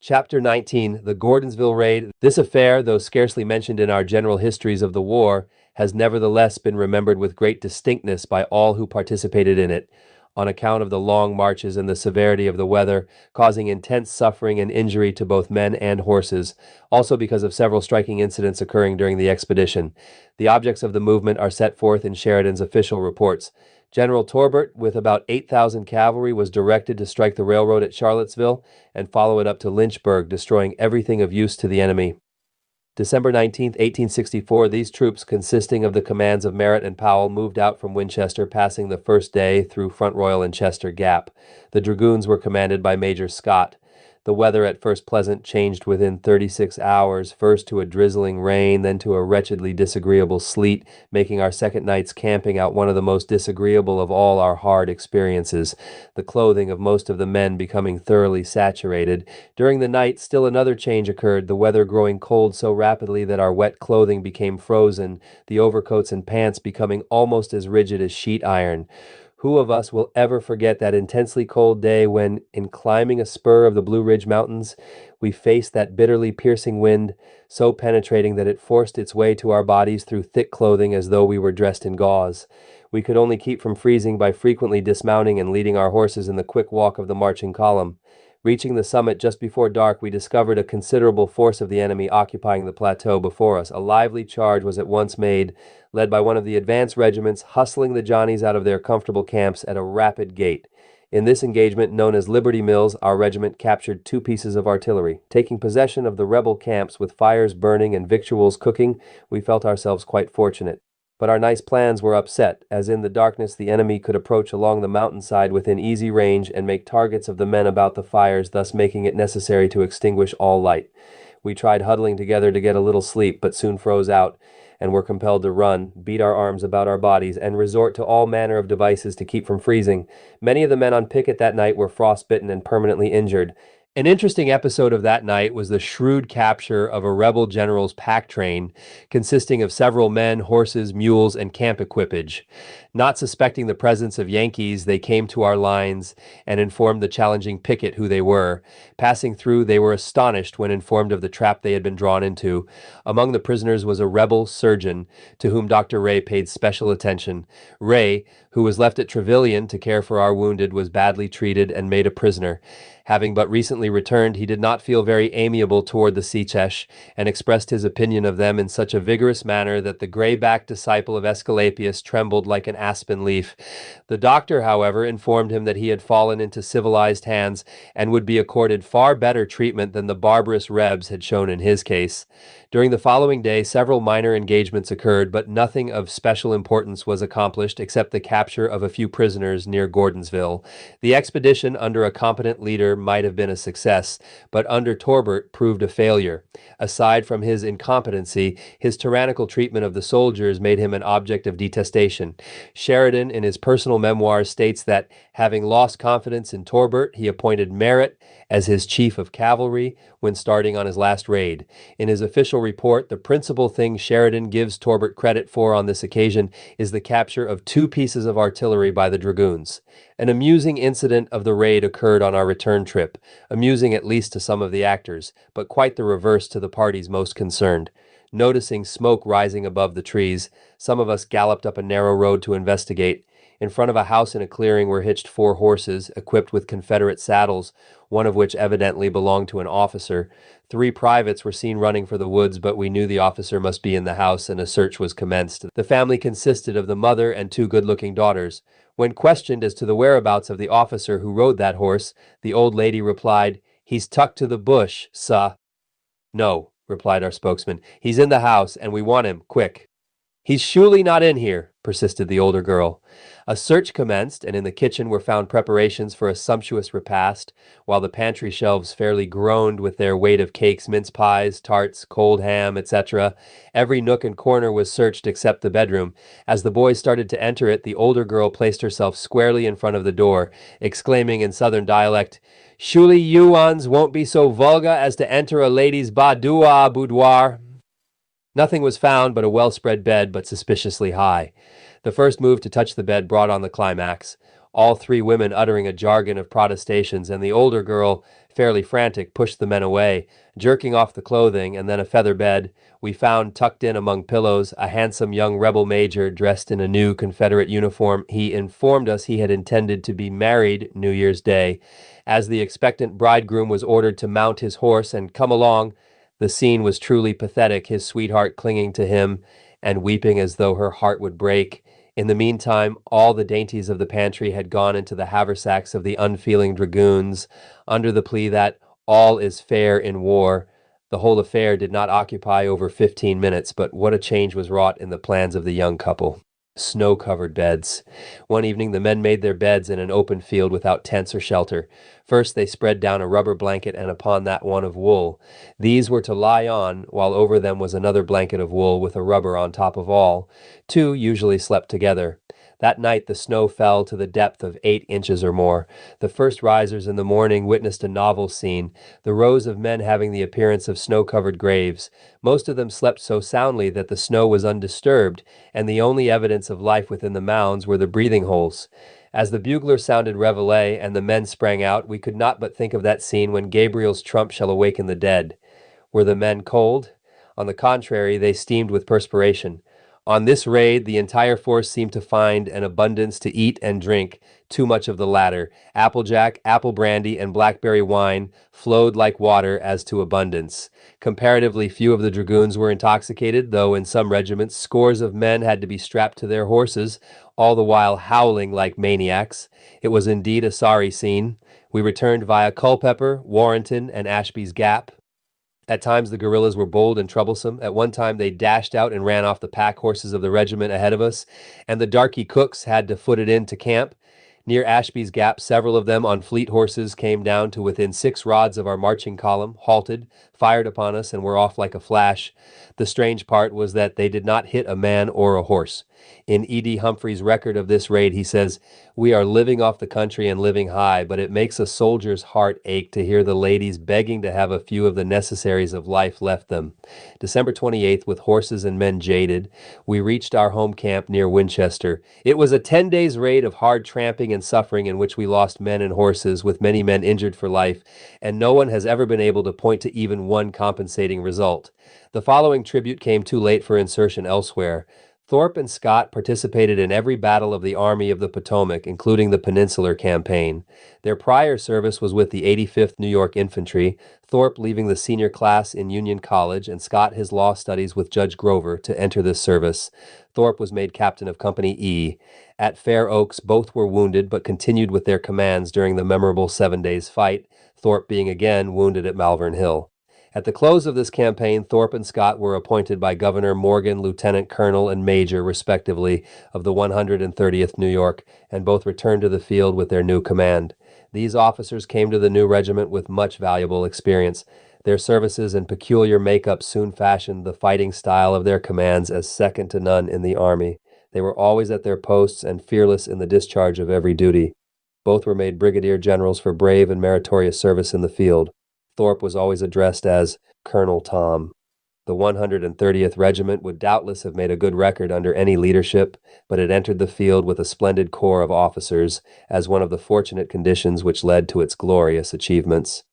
Chapter 19, the Gordonsville Raid. This affair, though scarcely mentioned in our general histories of the war, has nevertheless been remembered with great distinctness by all who participated in it, on account of the long marches and the severity of the weather, causing intense suffering and injury to both men and horses, also because of several striking incidents occurring during the expedition. The objects of the movement are set forth in Sheridan's official reports. General Torbert, with about 8,000 cavalry, was directed to strike the railroad at Charlottesville and follow it up to Lynchburg, destroying everything of use to the enemy. December 19, 1864, these troops, consisting of the commands of Merritt and Powell, moved out from Winchester, passing the first day through Front Royal and Chester Gap. The Dragoons were commanded by Major Scott. The weather, at first pleasant, changed within 36 hours, first to a drizzling rain, then to a wretchedly disagreeable sleet, making our second night's camping out one of the most disagreeable of all our hard experiences, the clothing of most of the men becoming thoroughly saturated. During the night, still another change occurred, the weather growing cold so rapidly that our wet clothing became frozen, the overcoats and pants becoming almost as rigid as sheet iron. Who of us will ever forget that intensely cold day when, in climbing a spur of the Blue Ridge Mountains, we faced that bitterly piercing wind, so penetrating that it forced its way to our bodies through thick clothing as though we were dressed in gauze. We could only keep from freezing by frequently dismounting and leading our horses in the quick walk of the marching column. Reaching the summit just before dark, we discovered a considerable force of the enemy occupying the plateau before us. A lively charge was at once made, led by one of the advance regiments, hustling the Johnnies out of their comfortable camps at a rapid gait. In this engagement, known as Liberty Mills, our regiment captured 2 pieces of artillery. Taking possession of the rebel camps with fires burning and victuals cooking, we felt ourselves quite fortunate. But our nice plans were upset, as in the darkness the enemy could approach along the mountainside within easy range and make targets of the men about the fires, thus making it necessary to extinguish all light. We tried huddling together to get a little sleep, but soon froze out, and were compelled to run, beat our arms about our bodies, and resort to all manner of devices to keep from freezing. Many of the men on picket that night were frostbitten and permanently injured. An interesting episode of that night was the shrewd capture of a rebel general's pack train, consisting of several men, horses, mules, and camp equipage. Not suspecting the presence of Yankees, they came to our lines and informed the challenging picket who they were. Passing through, they were astonished when informed of the trap they had been drawn into. Among the prisoners was a rebel surgeon, to whom Dr. Ray paid special attention. Ray, who was left at Trevilian to care for our wounded, was badly treated and made a prisoner. Having but recently returned, he did not feel very amiable toward the Secesh, and expressed his opinion of them in such a vigorous manner that the gray-backed disciple of Aesculapius trembled like an aspen leaf. The doctor, however, informed him that he had fallen into civilized hands and would be accorded far better treatment than the barbarous Rebs had shown in his case. During the following day, several minor engagements occurred, but nothing of special importance was accomplished except the capture of a few prisoners near Gordonsville. The expedition under a competent leader might have been a success, but under Torbert proved a failure. Aside from his incompetency, his tyrannical treatment of the soldiers made him an object of detestation. Sheridan, in his personal memoirs, states that, having lost confidence in Torbert, he appointed Merritt as his chief of cavalry when starting on his last raid. In his official report, the principal thing Sheridan gives Torbert credit for on this occasion is the capture of 2 pieces of artillery by the Dragoons. An amusing incident of the raid occurred on our return trip, amusing at least to some of the actors, but quite the reverse to the parties most concerned. Noticing smoke rising above the trees, some of us galloped up a narrow road to investigate. In front of a house in a clearing were hitched 4 horses, equipped with Confederate saddles, one of which evidently belonged to an officer. 3 privates were seen running for the woods, but we knew the officer must be in the house, and a search was commenced. The family consisted of the mother and 2 good-looking daughters. When questioned as to the whereabouts of the officer who rode that horse, the old lady replied, "He's tucked to the bush, sah." "No," replied our spokesman, "he's in the house, and we want him, quick." "He's surely not in here," persisted the older girl. A search commenced, and in the kitchen were found preparations for a sumptuous repast, while the pantry shelves fairly groaned with their weight of cakes, mince pies, tarts, cold ham, etc. Every nook and corner was searched except the bedroom. As the boys started to enter it, the older girl placed herself squarely in front of the door, exclaiming in southern dialect, "Surely you uns won't be so vulgar as to enter a lady's boudoir." Nothing was found but a well-spread bed, but suspiciously high. The first move to touch the bed brought on the climax, all 3 women uttering a jargon of protestations, and the older girl, fairly frantic, pushed the men away, jerking off the clothing and then a feather bed. We found tucked in among pillows a handsome young rebel major dressed in a new Confederate uniform. He informed us he had intended to be married New Year's Day. As the expectant bridegroom was ordered to mount his horse and come along, the scene was truly pathetic, his sweetheart clinging to him and weeping as though her heart would break. In the meantime, all the dainties of the pantry had gone into the haversacks of the unfeeling dragoons, under the plea that all is fair in war. The whole affair did not occupy over 15 minutes, but what a change was wrought in the plans of the young couple. Snow-covered beds. One evening the men made their beds in an open field without tents or shelter. First they spread down a rubber blanket and upon that one of wool. These were to lie on, while over them was another blanket of wool with a rubber on top of all. Two usually slept together. That night the snow fell to the depth of 8 inches or more. The first risers in the morning witnessed a novel scene, the rows of men having the appearance of snow-covered graves. Most of them slept so soundly that the snow was undisturbed, and the only evidence of life within the mounds were the breathing holes. As the bugler sounded reveille and the men sprang out, we could not but think of that scene when Gabriel's trump shall awaken the dead. Were the men cold? On the contrary, they steamed with perspiration. On this raid, the entire force seemed to find an abundance to eat and drink, too much of the latter. Applejack, apple brandy, and blackberry wine flowed like water as to abundance. Comparatively few of the dragoons were intoxicated, though in some regiments scores of men had to be strapped to their horses, all the while howling like maniacs. It was indeed a sorry scene. We returned via Culpeper, Warrenton, and Ashby's Gap. At times the guerrillas were bold and troublesome. At one time they dashed out and ran off the pack horses of the regiment ahead of us, and the darky cooks had to foot it into camp. Near Ashby's Gap, several of them on fleet horses came down to within 6 rods of our marching column, halted, fired upon us, and were off like a flash. The strange part was that they did not hit a man or a horse. In E.D. Humphrey's record of this raid, he says, "We are living off the country and living high, but it makes a soldier's heart ache to hear the ladies begging to have a few of the necessaries of life left them." December 28th, with horses and men jaded, we reached our home camp near Winchester. It was a 10 days' raid of hard tramping and suffering in which we lost men and horses, with many men injured for life, and no one has ever been able to point to even one compensating result. The following tribute came too late for insertion elsewhere. Thorpe and Scott participated in every battle of the Army of the Potomac, including the Peninsular Campaign. Their prior service was with the 85th New York Infantry, Thorpe leaving the senior class in Union College, and Scott his law studies with Judge Grover to enter this service. Thorpe was made captain of Company E. At Fair Oaks, both were wounded but continued with their commands during the memorable 7 days fight, Thorpe being again wounded at Malvern Hill. At the close of this campaign, Thorpe and Scott were appointed by Governor Morgan lieutenant colonel and major, respectively, of the 130th New York, and both returned to the field with their new command. These officers came to the new regiment with much valuable experience. Their services and peculiar makeup soon fashioned the fighting style of their commands as second to none in the Army. They were always at their posts and fearless in the discharge of every duty. Both were made brigadier generals for brave and meritorious service in the field. Thorpe was always addressed as Colonel Tom. The 130th Regiment would doubtless have made a good record under any leadership, but it entered the field with a splendid corps of officers as one of the fortunate conditions which led to its glorious achievements.